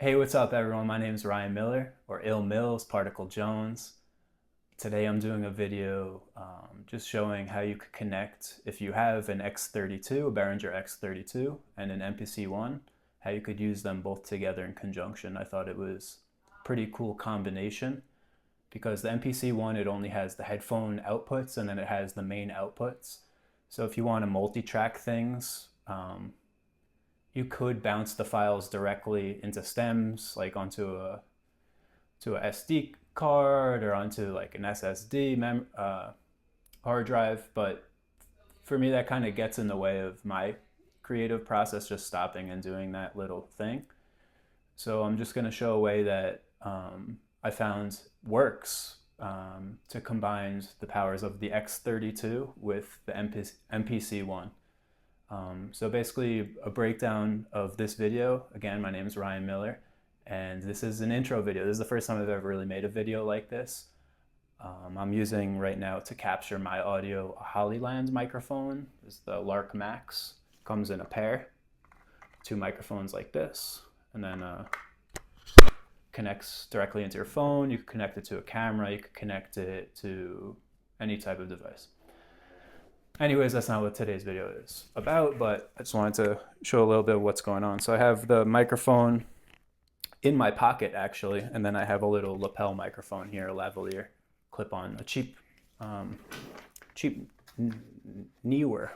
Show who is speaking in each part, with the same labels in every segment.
Speaker 1: Hey, what's up, everyone? My name is Ryan Miller, or Ill Mills, Particle Jones. Today I'm doing a video just showing how you could connect, if you have an X32, a Behringer X32, and an MPC One, how you could use them both together in conjunction. I thought it was a pretty cool combination because the MPC One, it only has the headphone outputs and then it has the main outputs. So if you want to multi-track things, you could bounce the files directly into stems, like onto a SD card or onto like an SSD hard drive. But for me, that kind of gets in the way of my creative process, just stopping and doing that little thing. So I'm just going to show a way that I found works to combine the powers of the X32 with the MPC One. So basically a breakdown of this video. Again, my name is Ryan Miller, and this is an intro video. This is the first time I've ever really made a video like this. I'm using right now to capture my audio a Hollyland microphone. This is the Lark Max. Comes in a pair, two microphones like this, and then connects directly into your phone. You can connect it to a camera. You can connect it to any type of device. Anyways, that's not what today's video is about, but I just wanted to show a little bit of what's going on. So I have the microphone in my pocket, actually, and then I have a little lapel microphone here, a lavalier clip-on, a cheap Neewer.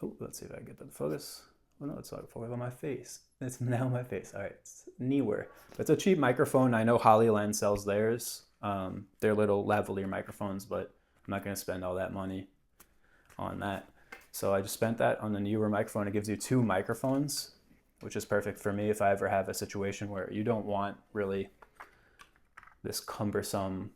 Speaker 1: Oh, let's see if I can get the focus. Oh no, it's not focus on my face. It's now my face. All right, it's Neewer. It's a cheap microphone. I know Hollyland sells theirs. They're little lavalier microphones, but I'm not going to spend all that money on that. So I just spent that on the Neewer microphone. It gives you two microphones, which is perfect for me if I ever have a situation where you don't want really this cumbersome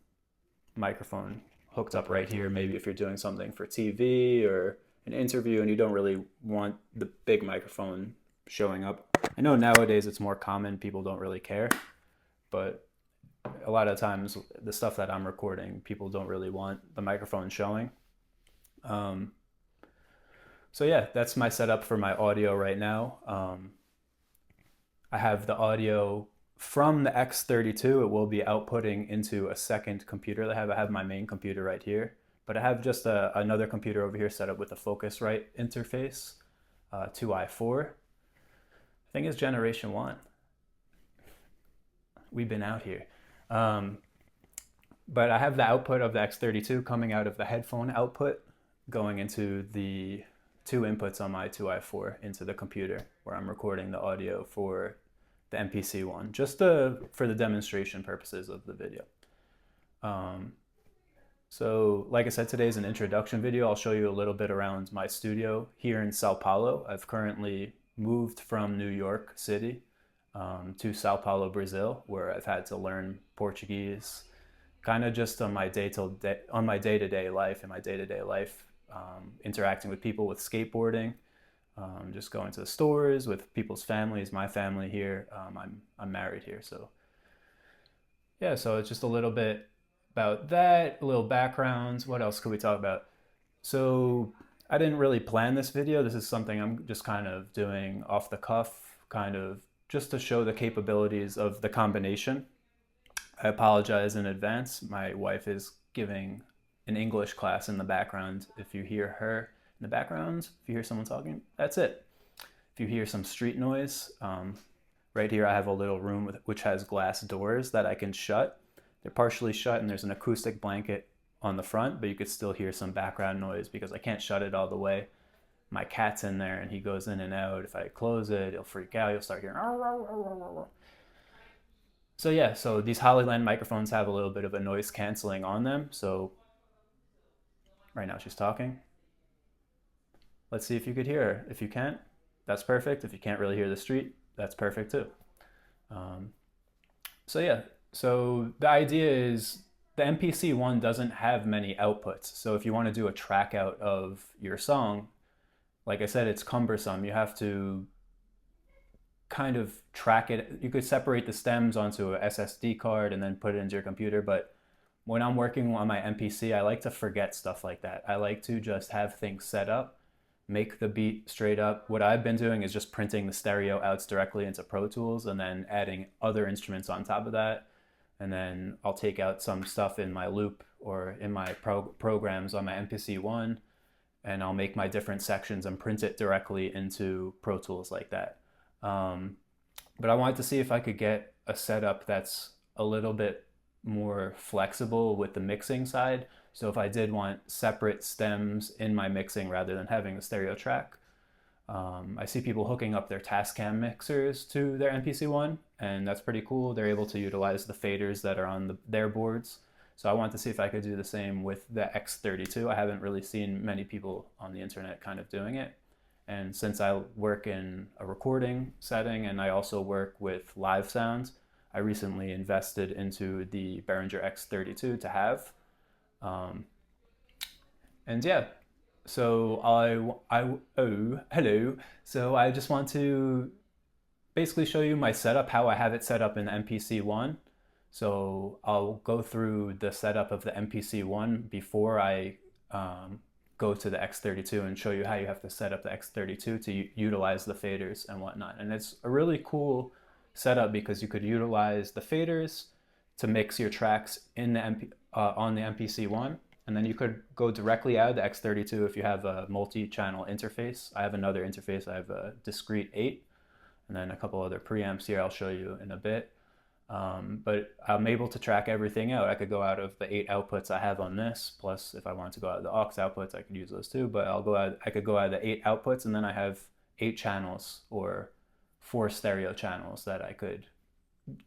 Speaker 1: microphone hooked up right here. Maybe if you're doing something for TV or an interview and you don't really want the big microphone showing up. I know nowadays it's more common, people don't really care, but a lot of times the stuff that I'm recording, people don't really want the microphone showing. So yeah, that's my setup for my audio right now. I have the audio from the X32. It will be outputting into a second computer that I have my main computer right here, but I have just another computer over here set up with a focusrite interface, 2i4. I think it's generation 1. We've been out here. But I have the output of the X32 coming out of the headphone output, going into the two inputs on my 2i4 into the computer where I'm recording the audio for the MPC One, just for the demonstration purposes of the video. So like I said, today's an introduction video. I'll show you a little bit around my studio here in Sao Paulo. I've currently moved from New York City to Sao Paulo, Brazil, where I've had to learn Portuguese, kind of just on my day-to-day life, interacting with people with skateboarding, just going to the stores with people's families, my family here. I'm married here, so yeah. So it's just a little bit about that, a little background. What else could we talk about? So I didn't really plan this video. This is something I'm just kind of doing off the cuff, kind of just to show the capabilities of the combination. I apologize in advance. My wife is giving an English class in the background. If you hear her in the background, if you hear someone talking, that's it. If you hear some street noise, right here I have a little room which has glass doors that I can shut. They're partially shut and there's an acoustic blanket on the front, but you could still hear some background noise because I can't shut it all the way. My cat's in there and he goes in and out. If I close it, he'll freak out. You'll start hearing. So yeah, so these Hollyland microphones have a little bit of a noise canceling on them. So right now she's talking. Let's see if you could hear her. If you can't, that's perfect. If you can't really hear the street, that's perfect too. So yeah, so the idea is the MPC One doesn't have many outputs. So if you want to do a track out of your song, like I said, it's cumbersome. You have to kind of track it. You could separate the stems onto a SSD card and then put it into your computer. But when I'm working on my MPC, I like to forget stuff like that. I like to just have things set up make the beat straight up. What I've been doing is just printing the stereo outs directly into Pro Tools and then adding other instruments on top of that. And then I'll take out some stuff in my loop or in my programs on my MPC One, and I'll make my different sections and print it directly into Pro Tools like that. But I wanted to see if I could get a setup that's a little bit more flexible with the mixing side. So if I did want separate stems in my mixing rather than having a stereo track, I see people hooking up their Tascam mixers to their MPC One, and that's pretty cool. They're able to utilize the faders that are on their boards. So I wanted to see if I could do the same with the X32. I haven't really seen many people on the internet kind of doing it. And since I work in a recording setting and I also work with live sounds, I recently invested into the Behringer x32 to have. And yeah, so hello. So I just want to basically show you my setup, how I have it set up in MPC One. So I'll go through the setup of the MPC One before I go to the X32 and show you how you have to set up the X32 to utilize the faders and whatnot. And it's a really cool setup because you could utilize the faders to mix your tracks in the on the MPC One, and then you could go directly out of the X32 if you have a multi-channel interface. I have another interface. I have a discrete 8 and then a couple other preamps here I'll show you in a bit. But I'm able to track everything out. I could go out of the 8 outputs I have on this, plus if I wanted to go out of the aux outputs, I could use those too, but I could go out of the 8 outputs, and then I have 8 channels or 4 stereo channels that I could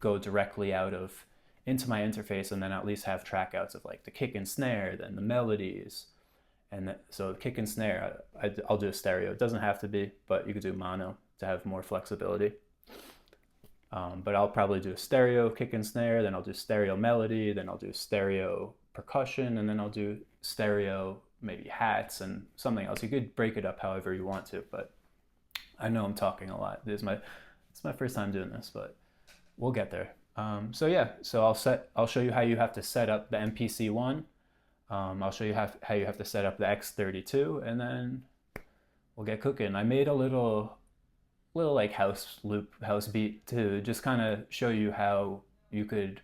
Speaker 1: go directly out of into my interface, and then at least have track outs of like the kick and snare, then the melodies. And so the kick and snare, I'll do a stereo. It doesn't have to be, but you could do mono to have more flexibility. But I'll probably do a stereo kick and snare, then I'll do stereo melody, then I'll do stereo percussion, and then I'll do stereo maybe hats and something else. You could break it up however you want to, but I know I'm talking a lot. It's my first time doing this, but we'll get there. So yeah, so I'll show you how you have to set up the MPC One. I'll show you how you have to set up the X32, and then we'll get cooking. I made a little like house beat to just kind of show you how you could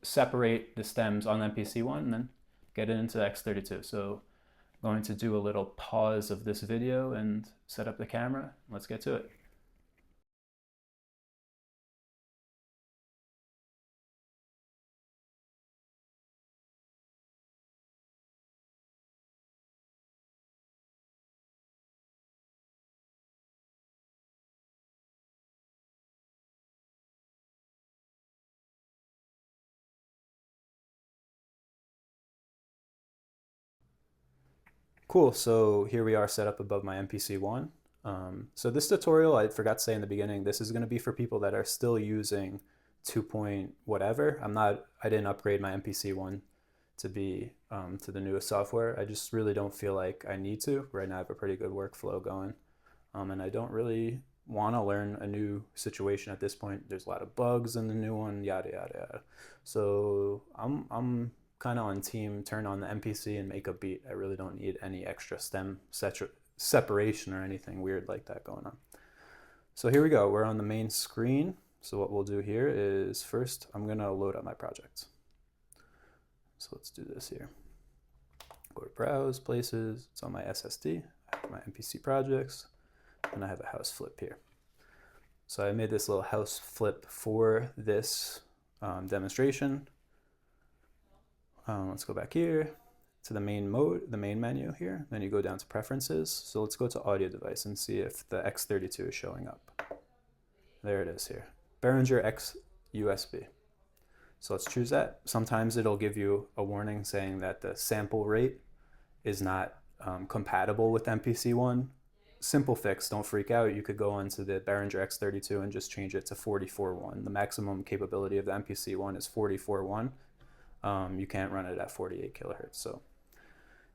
Speaker 1: separate the stems on the MPC One and then get it into the X32. So I'm going to do a little pause of this video and set up the camera. Let's get to it. Cool, so here we are set up above my MPC One. So this tutorial, I forgot to say in the beginning, this is going to be for people that are still using 2 point whatever. I didn't upgrade my MPC One to be to the newest software. I just really don't feel like I need to. Right now I have a pretty good workflow going, and I don't really want to learn a new situation at this point. There's a lot of bugs in the new one, yada yada yada. So I'm kind of on team turn on the MPC and make a beat. I really don't need any extra stem separation or anything weird like that going on. So here we go, we're on the main screen. So what we'll do here is first I'm gonna load up my project. So let's do this here. Go to browse, places, it's on my SSD, I have my MPC projects, and I have a house flip here. So I made this little house flip for this demonstration. Let's go back here to the main menu here. Then you go down to preferences. So let's go to audio device and see if the X32 is showing up. There it is here. Behringer X USB. So let's choose that. Sometimes it'll give you a warning saying that the sample rate is not compatible with MPC One. Simple fix, don't freak out. You could go onto the Behringer X32 and just change it to 44.1. The maximum capability of the MPC One is 44.1. You can't run it at 48 kilohertz. So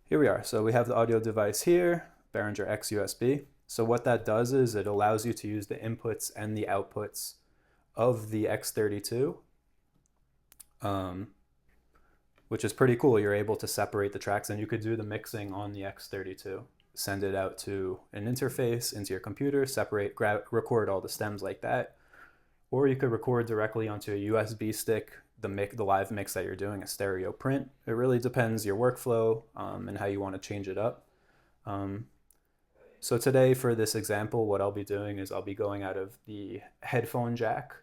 Speaker 1: here we are. So we have the audio device here, Behringer X USB. So what that does is it allows you to use the inputs and the outputs of the X32, which is pretty cool. You're able to separate the tracks, and you could do the mixing on the X32. send it out to an interface into your computer, separate, record all the stems like that. Or you could record directly onto a USB stick, the live mix that you're doing, a stereo print. It really depends your workflow and how you want to change it up. So today for this example, what I'll be doing is I'll be going out of the headphone jack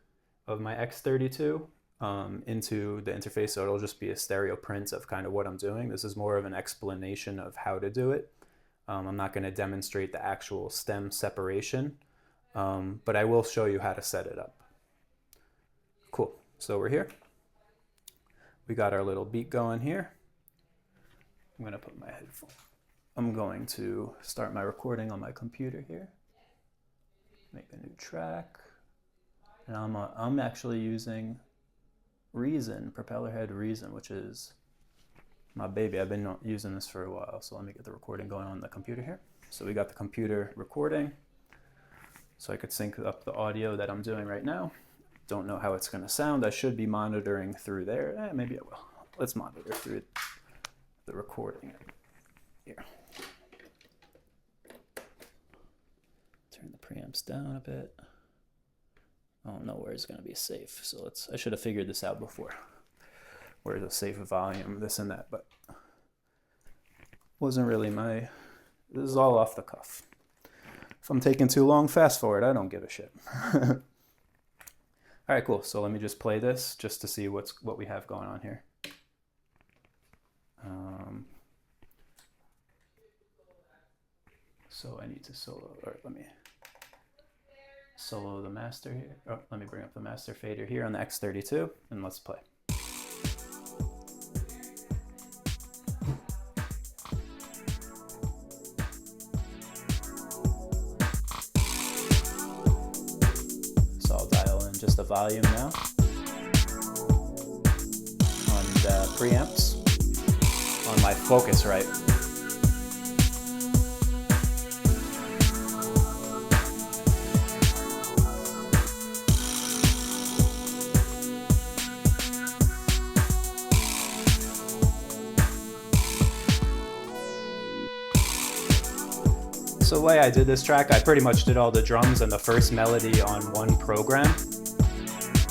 Speaker 1: of my X32 into the interface, so it'll just be a stereo print of kind of what I'm doing. This is more of an explanation of how to do it. I'm not going to demonstrate the actual stem separation, but I will show you how to set it up. Cool, so we're here. We got our little beat going here. I'm going to put my headphone. I'm going to start my recording on my computer here. Make a new track. And I'm actually using Reason, propeller head Reason, which is my baby. I've been using this for a while, so let me get the recording going on the computer here. So we got the computer recording, so I could sync up the audio that I'm doing right now. Don't know how it's going to sound. I should be monitoring through there. Maybe I will. Let's monitor through the recording here. Turn the preamps down a bit. I don't know where it's going to be safe, so I should have figured this out before. Where's a safe volume, this and that, but wasn't really this is all off the cuff. If I'm taking too long, fast forward, I don't give a shit. All right, cool, so let me just play this just to see what we have going on here. So I need to solo, or let me solo the master here. Oh, let me bring up the master fader here on the X32 and let's play. So I'll dial in just the volume now on the preamps on my Focusrite. So the way I did this track, I pretty much did all the drums and the first melody on one program.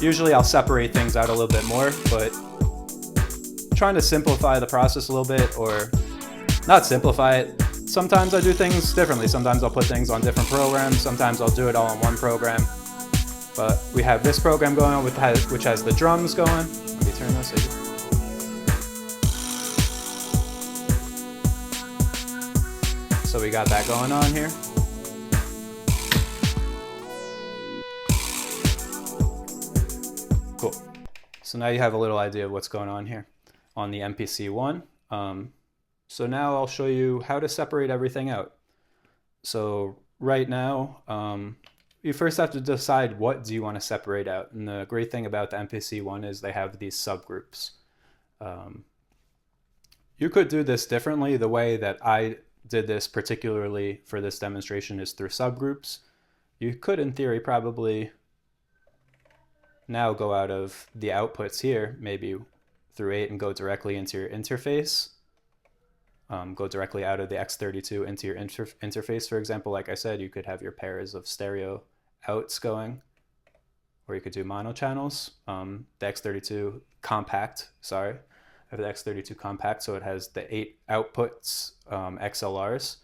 Speaker 1: Usually I'll separate things out a little bit more, but trying to simplify the process a little bit, or not simplify it. Sometimes I do things differently. Sometimes I'll put things on different programs. Sometimes I'll do it all in one program. But we have this program going on which has the drums going. Let me turn this over. So we got that going on here. Cool. So now you have a little idea of what's going on here on the MPC One. So now I'll show you how to separate everything out. So right now, you first have to decide what do you want to separate out. And the great thing about the MPC One is they have these subgroups. You could do this differently. The way that I did this particularly for this demonstration is through subgroups. You could, in theory, probably now go out of the outputs here, maybe through 8, and go directly into your interface. Go directly out of the X32 into your interface, for example. Like I said, you could have your pairs of stereo outs going, or you could do mono channels. The X32 compact, sorry. I have the X32 compact, so it has the 8 outputs, XLRs.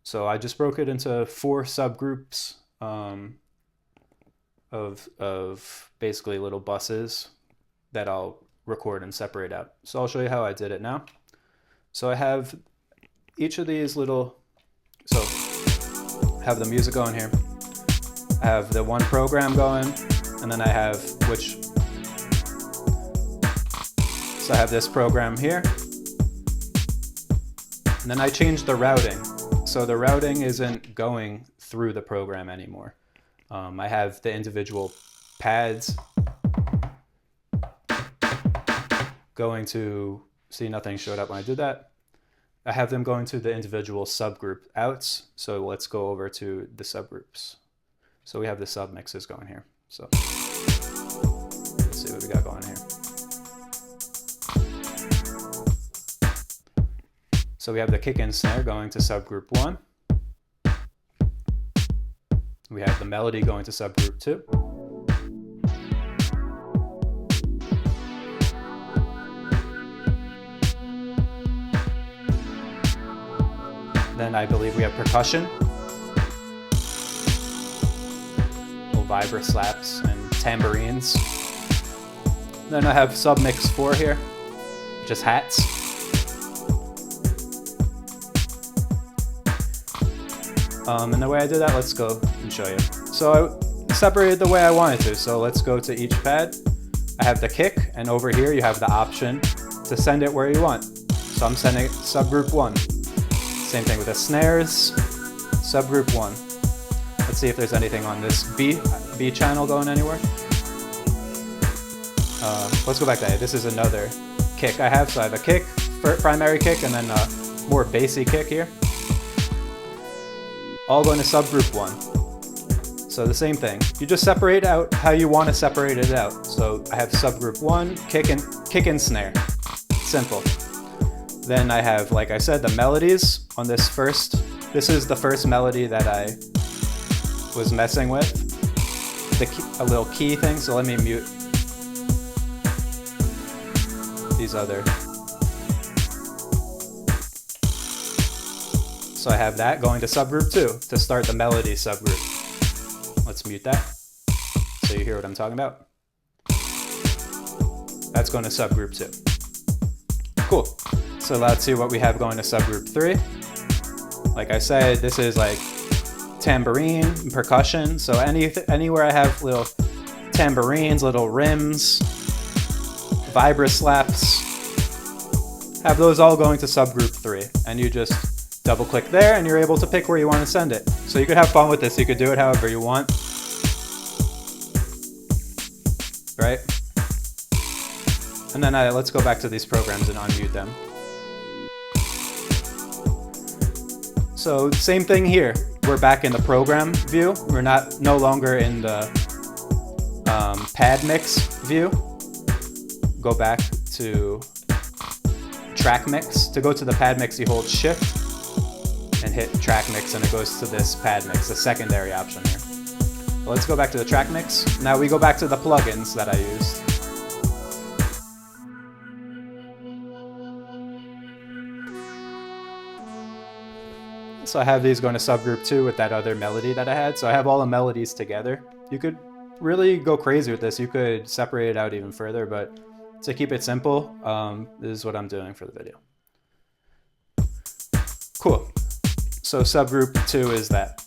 Speaker 1: So I just broke it into 4 subgroups of basically little buses that I'll record and separate out. So I'll show you how I did it now. So I have each of these little, so I have the music going here. I have the one program going, and then I have so I have this program here, and then I changed the routing. So the routing isn't going through the program anymore. I have the individual pads going to, see, nothing showed up when I did that. I have them going to the individual subgroup outs. So let's go over to the subgroups. So we have the submixes going here. So let's see what we got going here. So we have the kick and snare going to subgroup 1. We have the melody going to subgroup 2. Then I believe we have percussion, little vibra slaps and tambourines. Then I have submix 4 here, just hats. And the way I did that, let's go and show you. So I separated the way I wanted to. So let's go to each pad. I have the kick, and over here you have the option to send it where you want. So I'm sending it subgroup 1. Same thing with the snares, subgroup 1. Let's see if there's anything on this B channel going anywhere. Let's go back to A. This is another kick I have. So I have a kick, primary kick, and then a more bassy kick here. All going to subgroup 1. So the same thing. You just separate out how you want to separate it out. So I have subgroup 1, kick and snare. Simple. Then I have, like I said, the melodies on this first. This is the first melody that I was messing with. A little key thing, so let me mute these other. So I have that going to subgroup 2 to start the melody subgroup. Let's mute that so you hear what I'm talking about. That's going to subgroup 2. Cool. So let's see what we have going to subgroup 3. Like I said, this is like tambourine and percussion. So anywhere I have little tambourines, little rims, vibra slaps, have those all going to subgroup 3. And you just double click there and you're able to pick where you want to send it. So you could have fun with this. You could do it however you want. Right? And then let's go back to these programs and unmute them. So same thing here. We're back in the program view. We're no longer in the pad mix view. Go back to track mix. To go to the pad mix, you hold shift and hit track mix, and it goes to this pad mix, the secondary option here. Well, let's go back to the track mix. Now we go back to the plugins that I used. So I have these going to subgroup 2 with that other melody that I had. So I have all the melodies together. You could really go crazy with this. You could separate it out even further, but to keep it simple, this is what I'm doing for the video. Cool. So subgroup 2 is that.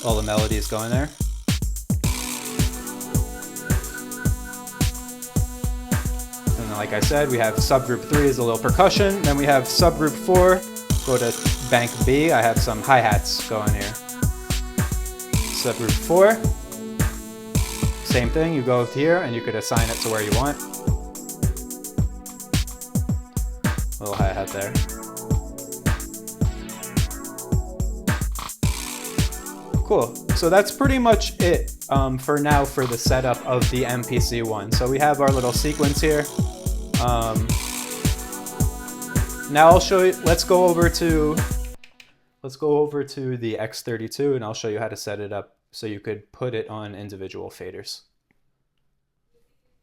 Speaker 1: All the melodies going there. And then, like I said, we have subgroup 3 is a little percussion. Then we have subgroup 4. Go to bank B. I have some hi-hats going here. Subgroup 4. Same thing. You go here and you could assign it to where you want. Little hi-hat there. Cool. So that's pretty much it for now for the setup of the MPC One. So we have our little sequence here. Now I'll show you. Let's go over to the X32, and I'll show you how to set it up so you could put it on individual faders.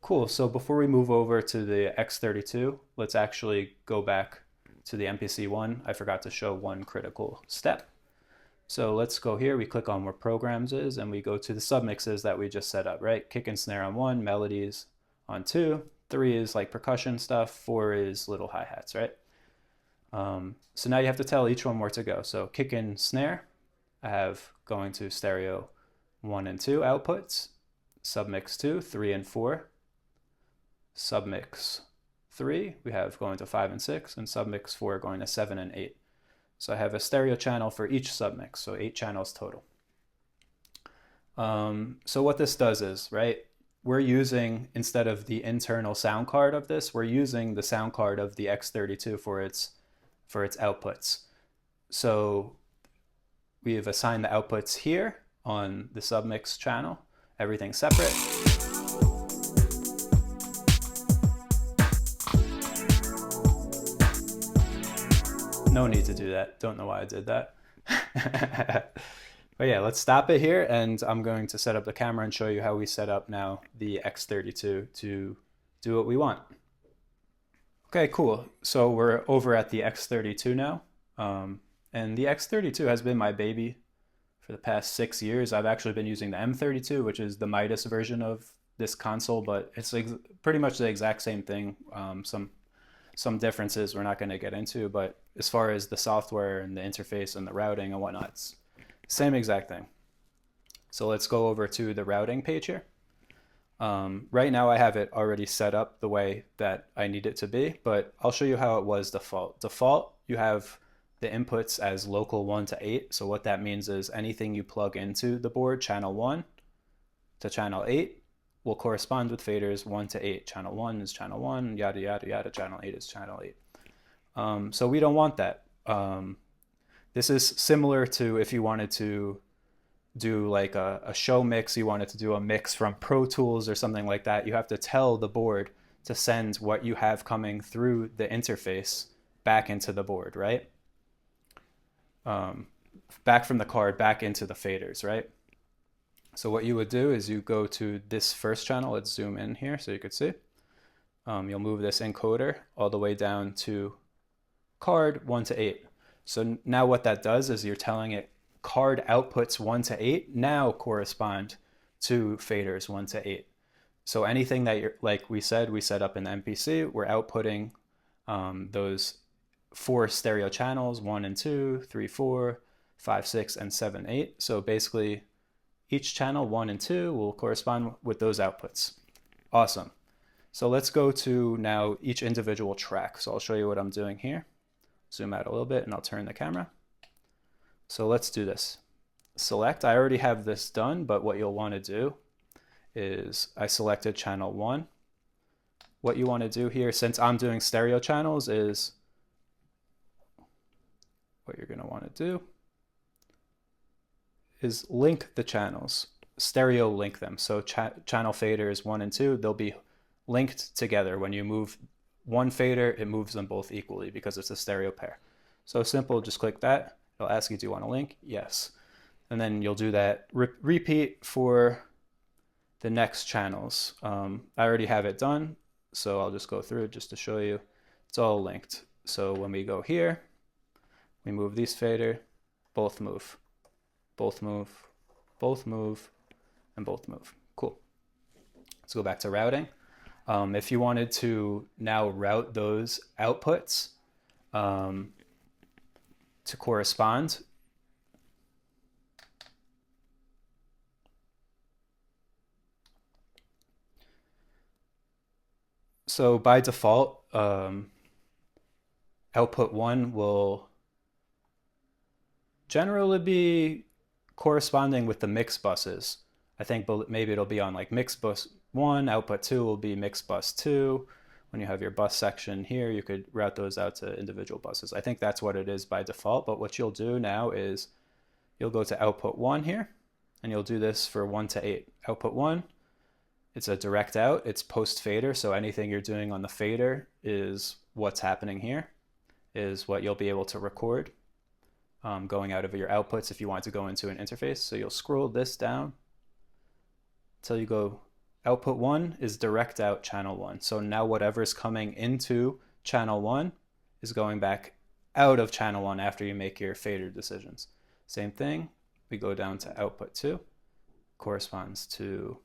Speaker 1: Cool. So before we move over to the X32, let's actually go back to the MPC One. I forgot to show one critical step. So let's go here, we click on where programs is, and we go to the submixes that we just set up, right? Kick and snare on 1, melodies on 2, 3 is like percussion stuff, 4 is little hi-hats, right? So now you have to tell each one where to go. So kick and snare, I have going to stereo 1 and 2 outputs, submix 2, 3 and 4, submix 3, we have going to 5 and 6, and submix 4 going to 7 and 8. So I have a stereo channel for each submix, so 8 channels total. So what this does is, right, we're using, instead of the internal sound card of this, we're using the sound card of the X32 for its outputs. So we have assigned the outputs here on the submix channel, everything separate. No need to do that. Don't know why I did that. But yeah, let's stop it here, and I'm going to set up the camera and show you how we set up now the X32 to do what we want. Okay, cool. So we're over at the X32 now. And the X32 has been my baby for the past 6 years. I've actually been using the M32, which is the Midas version of this console, but it's like pretty much the exact same thing. Some differences we're not going to get into, but as far as the software and the interface and the routing and whatnot, it's same exact thing. So let's go over to the routing page here. Right now I have it already set up the way that I need it to be, but I'll show you how it was default. Default, you have the inputs as local 1 to 8. So what that means is anything you plug into the board, channel 1 to channel 8, will correspond with faders 1 to 8. Channel 1 is channel 1, yada, yada, yada. Channel 8 is channel 8. So we don't want that. This is similar to if you wanted to do like a show mix, you wanted to do a mix from Pro Tools or something like that. You have to tell the board to send what you have coming through the interface back into the board, right? Back from the card, back into the faders, right? So what you would do is you go to this first channel. Let's zoom in here so you could see. You'll move this encoder all the way down to card 1 to 8. So now what that does is you're telling it card outputs 1 to 8 now correspond to faders 1 to 8. So anything that you're, like we said, we set up in the MPC, we're outputting those 4 stereo channels, 1 and 2, 3, 4, 5, 6, and 7, 8. So basically each channel 1 and 2 will correspond with those outputs. Awesome. So let's go to now each individual track. So I'll show you what I'm doing here. Zoom out a little bit and I'll turn the camera. So let's do this. Select, I already have this done, but what you'll want to do is I selected channel 1. What you want to do here, since I'm doing stereo channels, is what you're going to want to do is link the channels, stereo link them. So channel faders 1 and 2, they'll be linked together. When you move one fader, it moves them both equally because it's a stereo pair. So simple, just click that. It'll ask you, do you want to link? Yes. And then you'll do that repeat for the next channels. I already have it done, so I'll just go through it just to show you. It's all linked. So when we go here, we move these fader, both move, both move, both move, and both move. Cool. Let's go back to routing. If you wanted to now route those outputs to correspond, so by default, output 1 will generally be corresponding with the mix buses. I think maybe it'll be on like mix bus 1, output 2 will be mix bus 2. When you have your bus section here, you could route those out to individual buses. I think that's what it is by default, but what you'll do now is you'll go to output 1 here, and you'll do this for 1 to 8. Output 1, it's a direct out, it's post fader, so anything you're doing on the fader is what's happening here, is what you'll be able to record going out of your outputs if you want to go into an interface. So you'll scroll this down until you go output 1 is direct out channel 1. So now whatever's coming into channel 1 is going back out of channel 1 after you make your fader decisions. Same thing, we go down to output 2, corresponds to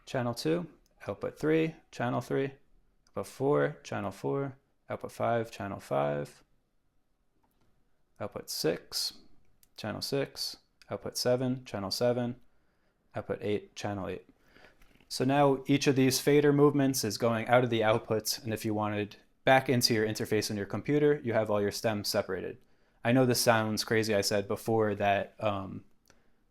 Speaker 1: channel 2, output 3, channel 3, output 4, channel 4, output 5, channel 5, output 6, channel 6, output 7, channel 7, output 8, channel 8. So now each of these fader movements is going out of the outputs, and if you wanted back into your interface on your computer, you have all your stems separated. I know this sounds crazy. I said before that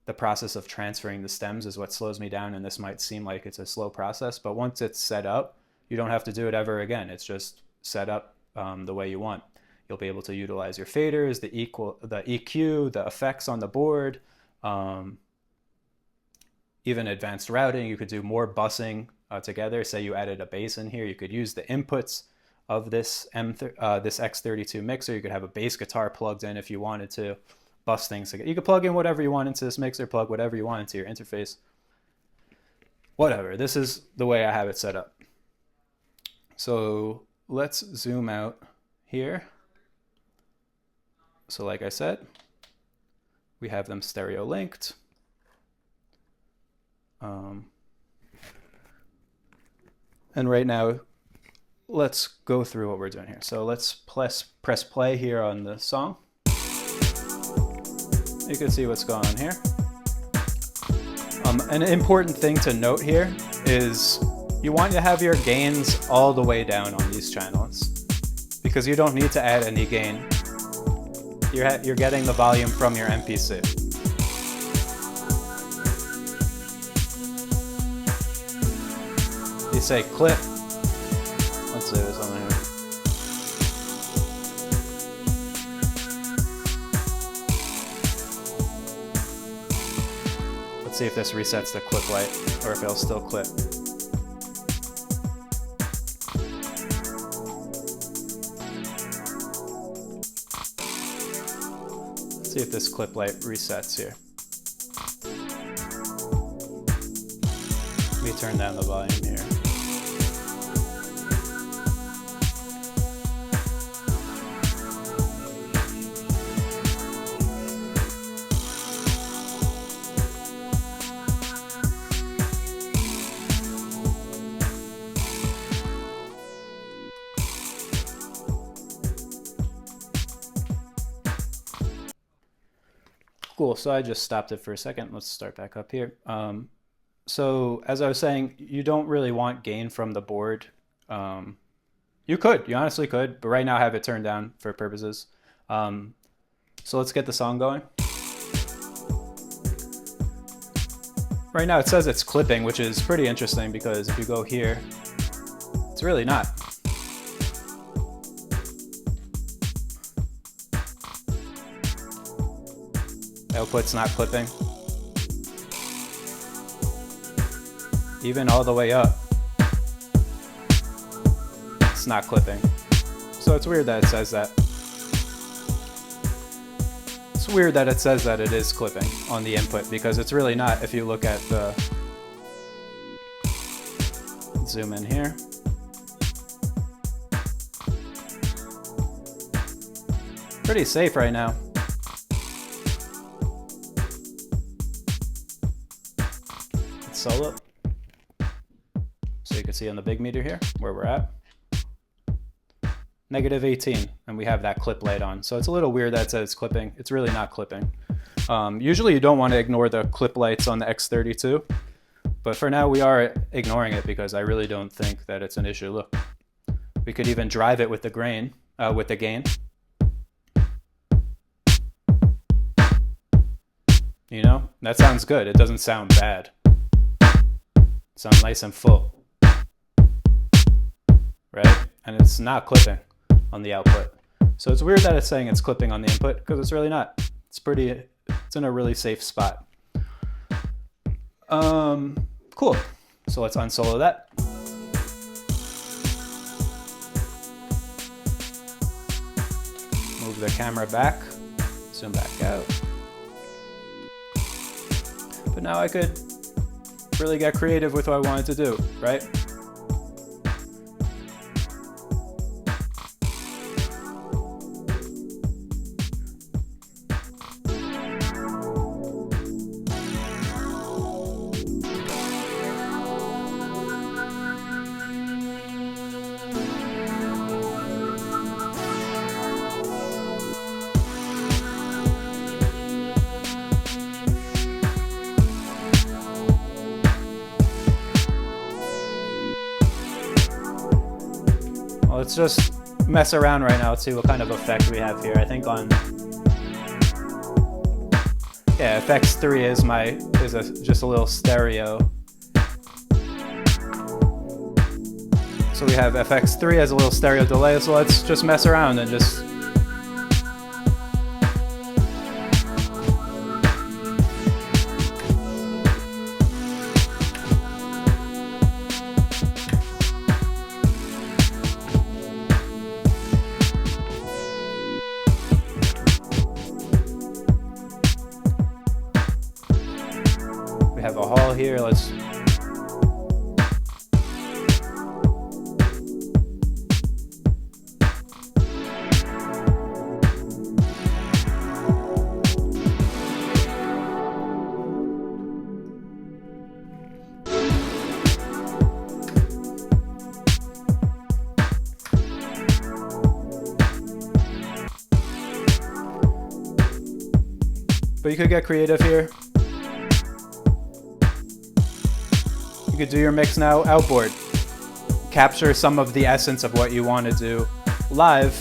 Speaker 1: the process of transferring the stems is what slows me down, and this might seem like it's a slow process, but once it's set up, you don't have to do it ever again. It's just set up the way you want. You'll be able to utilize your faders, the EQ, the effects on the board, even advanced routing. You could do more busing together. Say you added a bass in here, you could use the inputs of this this X32 mixer. You could have a bass guitar plugged in if you wanted to bust things together. You could plug in whatever you want into this mixer, plug whatever you want into your interface. Whatever. This is the way I have it set up. So let's zoom out here. So like I said, we have them stereo linked. And right now, let's go through what we're doing here. So let's press play here on the song. You can see what's going on here. An important thing to note here is you want to have your gains all the way down on these channels, because you don't need to add any gain. You're getting the volume from your MPC. You say clip. Let's see what's on here. Let's see if this resets the clip light or if it'll still clip. Let's see if this clip light resets here. Let me turn down the volume here. Cool, so I just stopped it for a second. Let's start back up here. So as I was saying, you don't really want gain from the board. You honestly could, but right now I have it turned down for purposes. So let's get the song going. Right now it says it's clipping, which is pretty interesting because if you go here, it's really not. Output's not clipping. Even all the way up, it's not clipping. So it's weird that it says that. It's weird that it says that it is clipping on the input, because it's really not. If you look at the, zoom in here. Pretty safe right now. Solo. So you can see on the big meter here where we're at. -18, and we have that clip light on. So it's a little weird that it says it's clipping. It's really not clipping. Usually you don't want to ignore the clip lights on the X32, but for now we are ignoring it because I really don't think that it's an issue. Look, we could even drive it with the gain. You know, that sounds good. It doesn't sound bad. Sounds nice and full, right? And it's not clipping on the output. So it's weird that it's saying it's clipping on the input, because it's really not. It's in a really safe spot. Cool. So let's unsolo that. Move the camera back, zoom back out. But now I could really get creative with what I wanted to do, right? Let's just mess around right now, see what kind of effect we have here. I think on, yeah, FX3 is just a little stereo. So we have FX3 as a little stereo delay, so let's just mess around and just have a hall here. Let's but you could get creative here. You could do your mix now outboard. Capture some of the essence of what you want to do live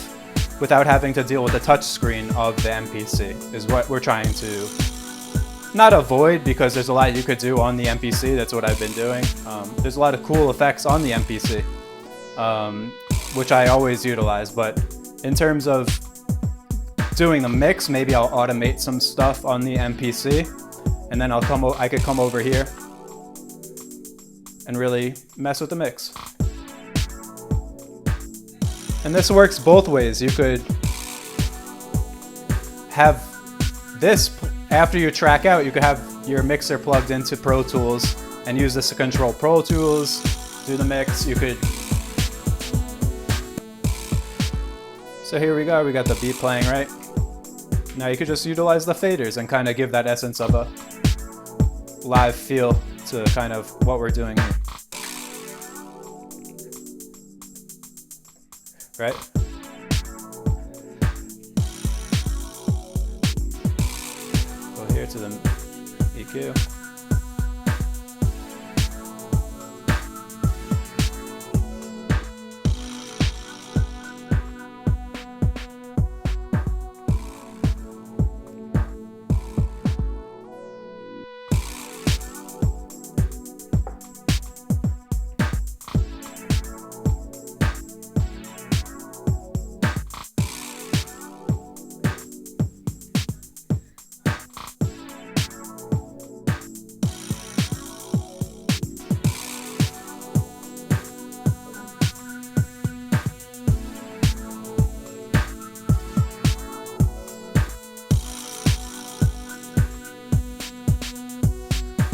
Speaker 1: without having to deal with the touch screen of the MPC is what we're trying to not avoid, because there's a lot you could do on the MPC. That's what I've been doing. There's a lot of cool effects on the MPC, which I always utilize, but in terms of doing the mix, maybe I'll automate some stuff on the MPC, and then I could come over here and really mess with the mix. And this works both ways. You could have this, after you track out, you could have your mixer plugged into Pro Tools and use this to control Pro Tools, do the mix. You could. So here we go, we got the beat playing, right? Now you could just utilize the faders and kind of give that essence of a live feel to kind of what we're doing here. Right? Go here to the EQ.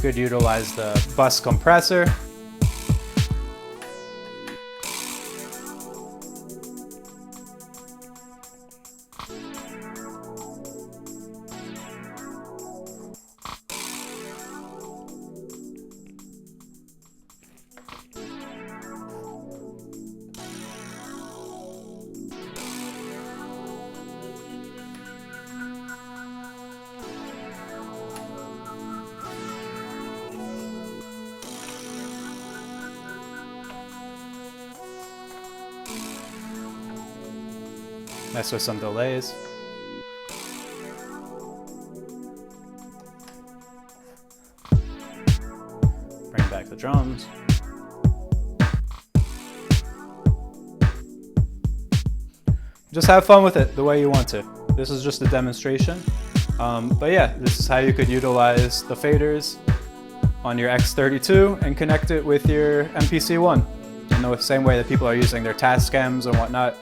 Speaker 1: Could utilize the bus compressor. Mess with some delays. Bring back the drums. Just have fun with it the way you want to. This is just a demonstration. But yeah, this is how you could utilize the faders on your X32 and connect it with your MPC One in the same way that people are using their Tascams and whatnot.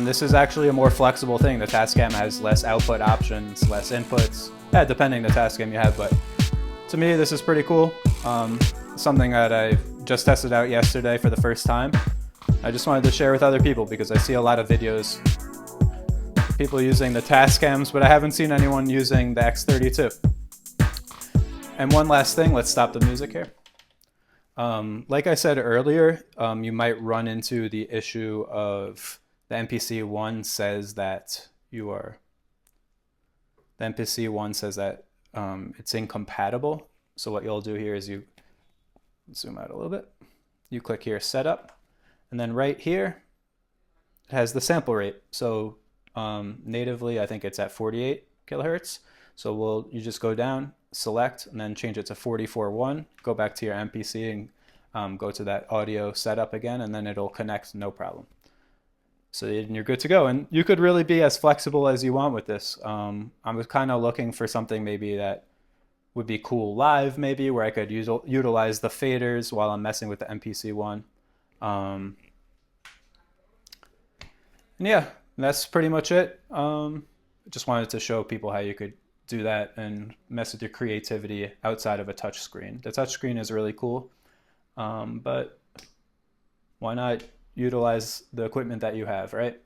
Speaker 1: This is actually a more flexible thing. The Tascam has less output options, less inputs, yeah, depending the Tascam you have, but to me this is pretty cool. Something that I just tested out yesterday for the first time. I just wanted to share with other people because I see a lot of videos of people using the Tascams, but I haven't seen anyone using the X32. And one last thing, let's stop the music here. Like I said earlier, you might run into the issue of the MPC One says that it's incompatible. So what you'll do here is you zoom out a little bit. You click here, setup, and then right here it has the sample rate. So natively, I think it's at 48 kilohertz. So you just go down, select, and then change it to 44.1. Go back to your MPC and go to that audio setup again, and then it'll connect no problem. So you're good to go. And you could really be as flexible as you want with this. I was kind of looking for something maybe that would be cool live, maybe, where I could utilize the faders while I'm messing with the MPC One. And yeah, that's pretty much it. Just wanted to show people how you could do that and mess with your creativity outside of a touch screen. The touch screen is really cool, but why not utilize the equipment that you have, right?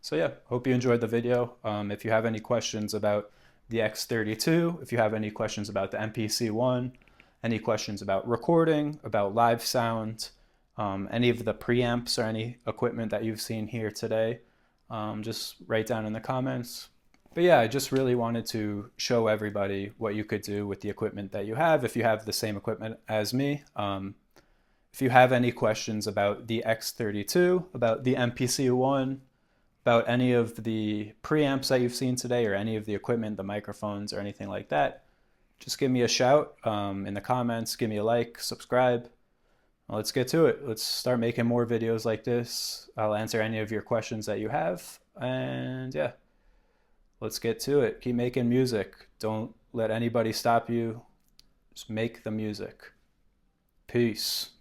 Speaker 1: So yeah, hope you enjoyed the video. If you have any questions about the X32, if you have any questions about the MPC One, any questions about recording, about live sound, any of the preamps or any equipment that you've seen here today, just write down in the comments. But yeah, I just really wanted to show everybody what you could do with the equipment that you have if you have the same equipment as me. If you have any questions about the X32, about the MPC One, about any of the preamps that you've seen today or any of the equipment, the microphones or anything like that, just give me a shout in the comments, give me a like, subscribe. Well, let's get to it. Let's start making more videos like this. I'll answer any of your questions that you have. And yeah, let's get to it. Keep making music. Don't let anybody stop you. Just make the music. Peace.